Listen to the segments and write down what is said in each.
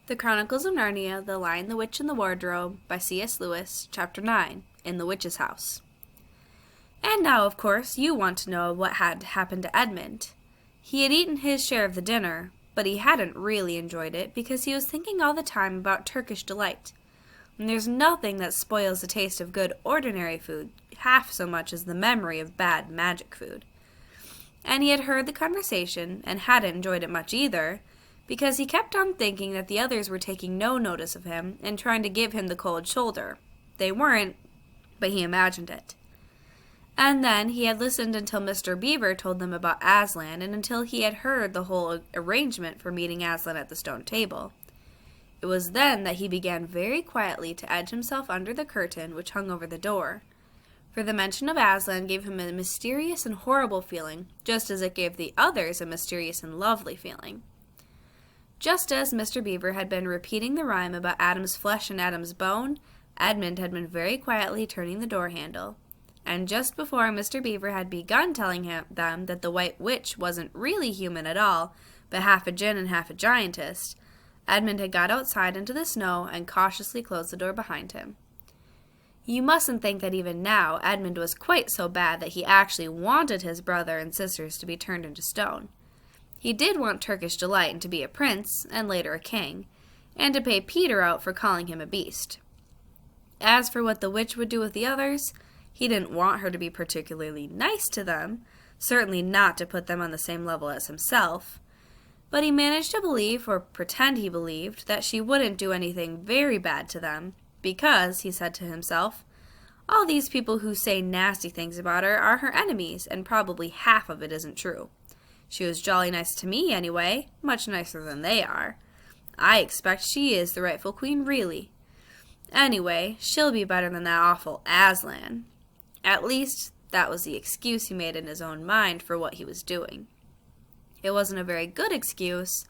The Chronicles of Narnia, The Lion, the Witch, and the Wardrobe by C.S. Lewis, Chapter 9, In the Witch's House. And now, of course, you want to know what had happened to Edmund. He had eaten his share of the dinner, but he hadn't really enjoyed it because he was thinking all the time about Turkish delight. And there's nothing that spoils the taste of good ordinary food half so much as the memory of bad magic food. And he had heard the conversation and hadn't enjoyed it much either, because he kept on thinking that the others were taking no notice of him and trying to give him the cold shoulder. They weren't, but he imagined it. And then he had listened until Mr. Beaver told them about Aslan and until he had heard the whole arrangement for meeting Aslan at the stone table. It was then that he began very quietly to edge himself under the curtain which hung over the door. For the mention of Aslan gave him a mysterious and horrible feeling, just as it gave the others a mysterious and lovely feeling. Just as Mr. Beaver had been repeating the rhyme about Adam's flesh and Adam's bone, Edmund had been very quietly turning the door handle. And just before Mr. Beaver had begun telling them that the White Witch wasn't really human at all, but half a djinn and half a giantess, Edmund had got outside into the snow and cautiously closed the door behind him. You mustn't think that even now Edmund was quite so bad that he actually wanted his brother and sisters to be turned into stone. He did want Turkish delight and to be a prince, and later a king, and to pay Peter out for calling him a beast. As for what the witch would do with the others, he didn't want her to be particularly nice to them, certainly not to put them on the same level as himself, but he managed to believe, or pretend he believed, that she wouldn't do anything very bad to them, because, he said to himself, all these people who say nasty things about her are her enemies, and probably half of it isn't true. She was jolly nice to me, anyway, much nicer than they are. I expect she is the rightful queen, really. Anyway, she'll be better than that awful Aslan. At least, that was the excuse he made in his own mind for what he was doing. It wasn't a very good excuse,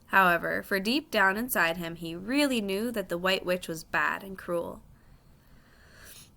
however, for deep down inside him he really knew that the White Witch was bad and cruel.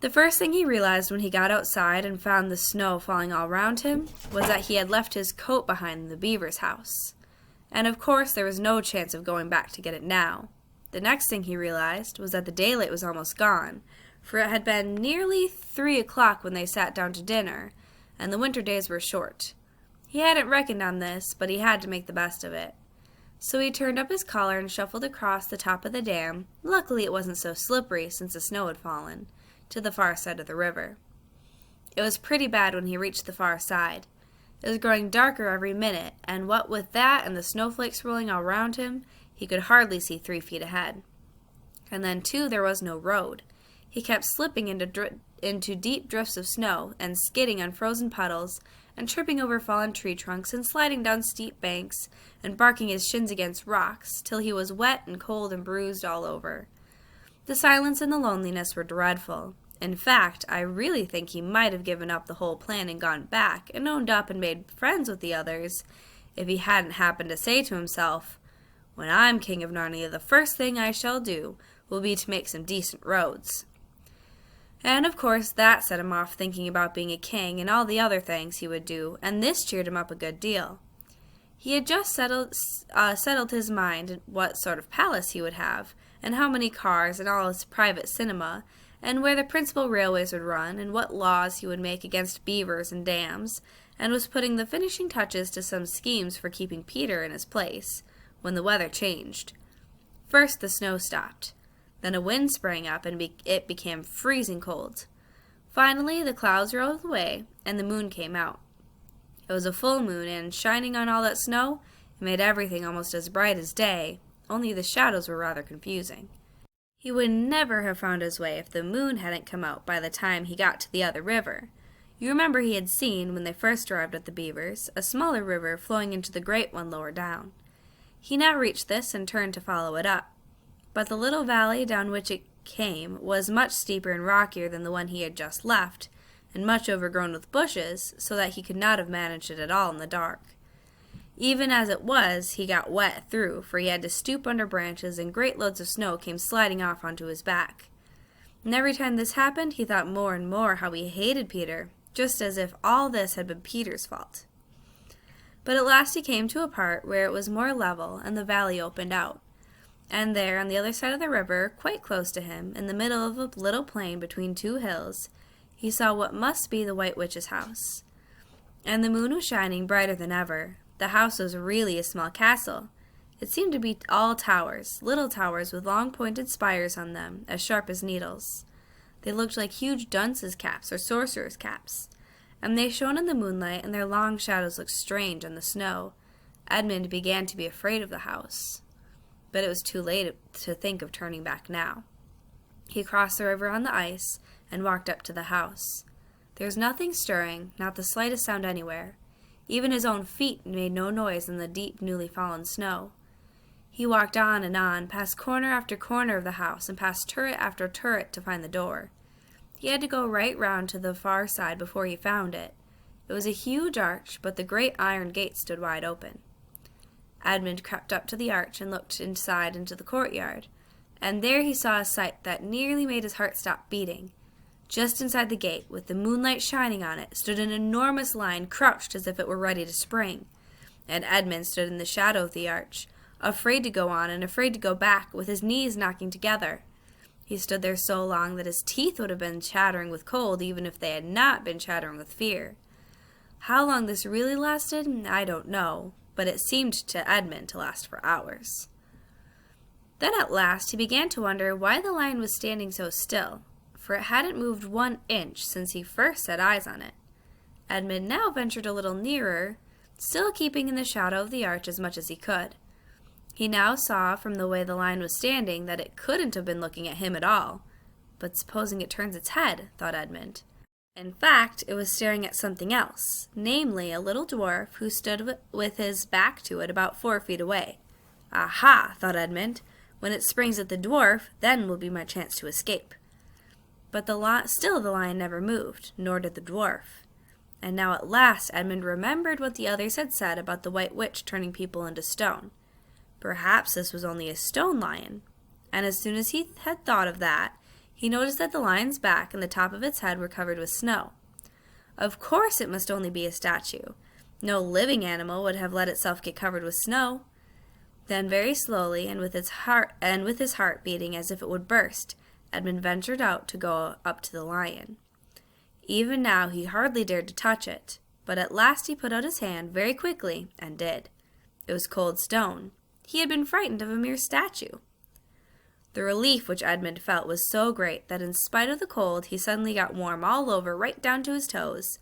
The first thing he realized when he got outside and found the snow falling all around him was that he had left his coat behind the beaver's house. And of course there was no chance of going back to get it now. The next thing he realized was that the daylight was almost gone, for it had been nearly 3 o'clock when they sat down to dinner, and the winter days were short. He hadn't reckoned on this, but he had to make the best of it. So he turned up his collar and shuffled across the top of the dam. Luckily it wasn't so slippery since the snow had fallen, to the far side of the river. It was pretty bad when he reached the far side. It was growing darker every minute, and what with that and the snowflakes rolling all around him, he could hardly see 3 feet ahead. And then, too, there was no road. He kept slipping into deep drifts of snow, and skidding on frozen puddles, and tripping over fallen tree trunks, and sliding down steep banks, and barking his shins against rocks, till he was wet and cold and bruised all over. The silence and the loneliness were dreadful. In fact, I really think he might have given up the whole plan and gone back, and owned up and made friends with the others, if he hadn't happened to say to himself, "When I'm king of Narnia, the first thing I shall do will be to make some decent roads." And of course that set him off thinking about being a king and all the other things he would do, and this cheered him up a good deal. He had just settled his mind what sort of palace he would have, and how many cars, and all his private cinema, and where the principal railways would run, and what laws he would make against beavers and dams, and was putting the finishing touches to some schemes for keeping Peter in his place, when the weather changed. First the snow stopped. Then a wind sprang up, and it became freezing cold. Finally the clouds rolled away, and the moon came out. It was a full moon, and, shining on all that snow, it made everything almost as bright as day, only the shadows were rather confusing. He would never have found his way if the moon hadn't come out by the time he got to the other river. You remember he had seen, when they first arrived at the beavers, a smaller river flowing into the great one lower down. He now reached this and turned to follow it up. But the little valley down which it came was much steeper and rockier than the one he had just left, and much overgrown with bushes, so that he could not have managed it at all in the dark. Even as it was, he got wet through, for he had to stoop under branches, and great loads of snow came sliding off onto his back. And every time this happened, he thought more and more how he hated Peter, just as if all this had been Peter's fault. But at last he came to a part where it was more level, and the valley opened out. And there, on the other side of the river, quite close to him, in the middle of a little plain between two hills, he saw what must be the White Witch's house. And the moon was shining brighter than ever. The house was really a small castle. It seemed to be all towers, little towers with long pointed spires on them, as sharp as needles. They looked like huge dunces' caps or sorcerers' caps, and they shone in the moonlight, and their long shadows looked strange on the snow. Edmund began to be afraid of the house, but it was too late to think of turning back now. He crossed the river on the ice and walked up to the house. There was nothing stirring, not the slightest sound anywhere. Even his own feet made no noise in the deep, newly fallen snow. He walked on, past corner after corner of the house, and past turret after turret to find the door. He had to go right round to the far side before he found it. It was a huge arch, but the great iron gate stood wide open. Edmund crept up to the arch and looked inside into the courtyard, and there he saw a sight that nearly made his heart stop beating. Just inside the gate, with the moonlight shining on it, stood an enormous lion crouched as if it were ready to spring. And Edmund stood in the shadow of the arch, afraid to go on and afraid to go back, with his knees knocking together. He stood there so long that his teeth would have been chattering with cold even if they had not been chattering with fear. How long this really lasted, I don't know, but it seemed to Edmund to last for hours. Then at last he began to wonder why the lion was standing so still, for it hadn't moved 1 inch since he first set eyes on it. Edmund now ventured a little nearer, still keeping in the shadow of the arch as much as he could. He now saw from the way the lion was standing that it couldn't have been looking at him at all. But supposing it turns its head, thought Edmund. In fact, it was staring at something else, namely a little dwarf who stood with his back to it about 4 feet away. Aha, thought Edmund, when it springs at the dwarf, then will be my chance to escape. But still the lion never moved, nor did the dwarf. And now at last Edmund remembered what the others had said about the White Witch turning people into stone. Perhaps this was only a stone lion. And as soon as he had thought of that, he noticed that the lion's back and the top of its head were covered with snow. Of course it must only be a statue. No living animal would have let itself get covered with snow. Then very slowly, and with his heart beating as if it would burst, Edmund ventured out to go up to the lion. Even now he hardly dared to touch it, but at last he put out his hand very quickly and did. It was cold stone. He had been frightened of a mere statue. The relief which Edmund felt was so great that in spite of the cold he suddenly got warm all over right down to his toes,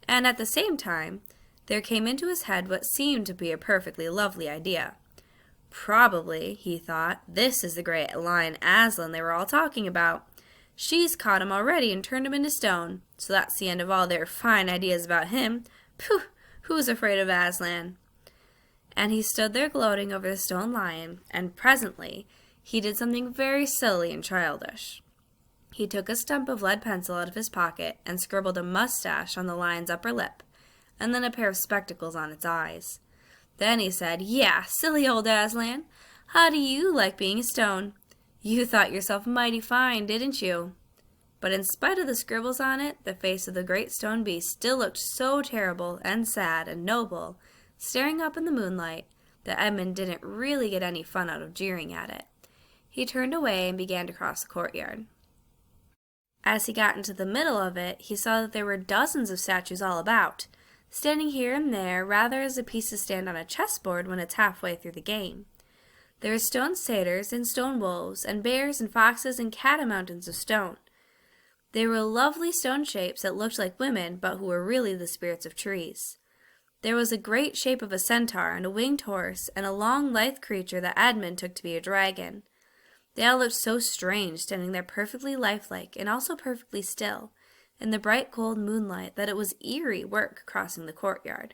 and at the same time there came into his head what seemed to be a perfectly lovely idea. Probably, he thought, this is the great lion Aslan they were all talking about. She's caught him already and turned him into stone, so that's the end of all their fine ideas about him. Pooh! Who's afraid of Aslan? And he stood there gloating over the stone lion, and presently he did something very silly and childish. He took a stump of lead pencil out of his pocket and scribbled a mustache on the lion's upper lip, and then a pair of spectacles on its eyes. Then he said, "Yeah, silly old Aslan, how do you like being a stone? You thought yourself mighty fine, didn't you?" But in spite of the scribbles on it, the face of the great stone beast still looked so terrible and sad and noble, staring up in the moonlight, that Edmund didn't really get any fun out of jeering at it. He turned away and began to cross the courtyard. As he got into the middle of it, he saw that there were dozens of statues all about, standing here and there rather as the pieces stand on a chessboard when it's halfway through the game. There were stone satyrs and stone wolves and bears and foxes and catamountains of stone. They were lovely stone shapes that looked like women but who were really the spirits of trees. There was a great shape of a centaur and a winged horse and a long lithe creature that Edmund took to be a dragon. They all looked so strange, standing there perfectly lifelike and also perfectly still, in the bright cold moonlight, that it was eerie work crossing the courtyard.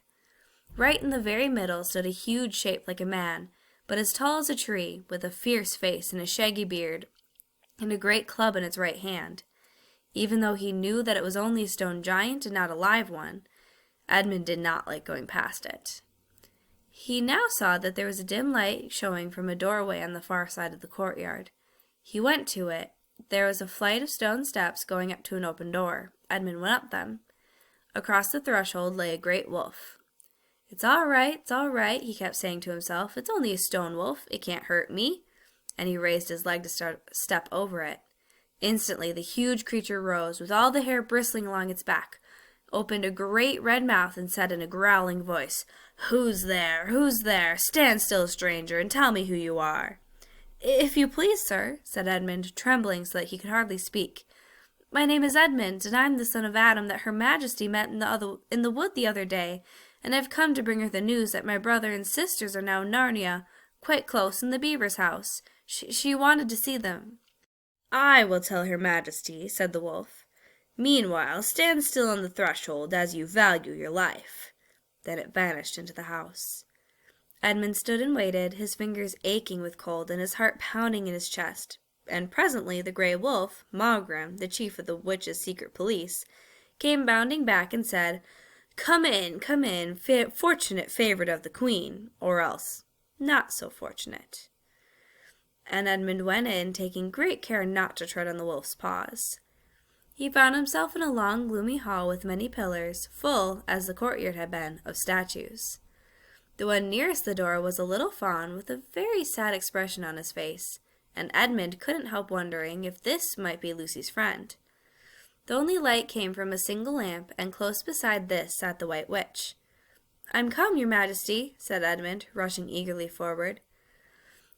Right in the very middle stood a huge shape like a man, but as tall as a tree, with a fierce face and a shaggy beard, and a great club in its right hand. Even though he knew that it was only a stone giant and not a live one, Edmund did not like going past it. He now saw that there was a dim light showing from a doorway on the far side of the courtyard. He went to it. There was a flight of stone steps going up to an open door. Edmund went up them. Across the threshold lay a great wolf. It's all right, he kept saying to himself. It's only a stone wolf. It can't hurt me. and he raised his leg to step over it. Instantly the huge creature rose, with all the hair bristling along its back, opened a great red mouth, and said in a growling voice, "Who's there? Who's there? Stand still, stranger, and tell me who you are." "If you please, sir," said Edmund, trembling so that he could hardly speak. "My name is Edmund, and I am the son of Adam that Her Majesty met in the wood the other day, and I have come to bring her the news that my brother and sisters are now in Narnia, quite close in the beaver's house. She wanted to see them." "I will tell Her Majesty," said the wolf. "Meanwhile, stand still on the threshold, as you value your life." Then it vanished into the house. Edmund stood and waited, his fingers aching with cold and his heart pounding in his chest, and presently the gray wolf, Mogrim, the chief of the witches' secret police, came bounding back and said, come in, fortunate favorite of the queen, or else not so fortunate." And Edmund went in, taking great care not to tread on the wolf's paws. He found himself in a long, gloomy hall with many pillars, full, as the courtyard had been, of statues. The one nearest the door was a little fawn with a very sad expression on his face, and Edmund couldn't help wondering if this might be Lucy's friend. The only light came from a single lamp, and close beside this sat the White Witch. "I'm come, your Majesty," said Edmund, rushing eagerly forward.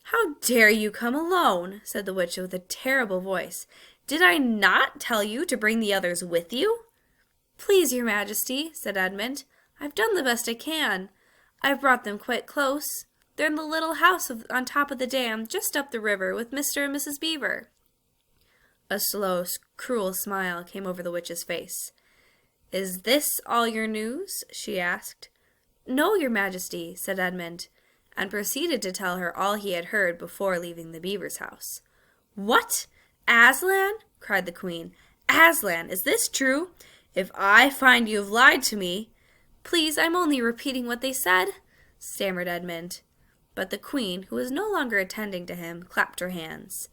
"How dare you come alone?" said the witch with a terrible voice. "Did I not tell you to bring the others with you?" "Please, your Majesty," said Edmund, "I've done the best I can. I've brought them quite close. They're in the little house on top of the dam, just up the river, with Mr. and Mrs. Beaver." A slow, cruel smile came over the witch's face. "Is this all your news?" she asked. "No, your Majesty," said Edmund, and proceeded to tell her all he had heard before leaving the beaver's house. "What? Aslan?" cried the queen. "Aslan, is this true? If I find you have lied to me—" "Please, I'm only repeating what they said," stammered Edmund. But the queen, who was no longer attending to him, clapped her hands.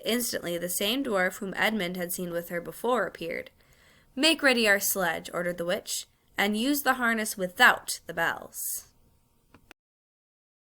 Instantly the same dwarf whom Edmund had seen with her before appeared. "Make ready our sledge," ordered the witch, "and use the harness without the bells."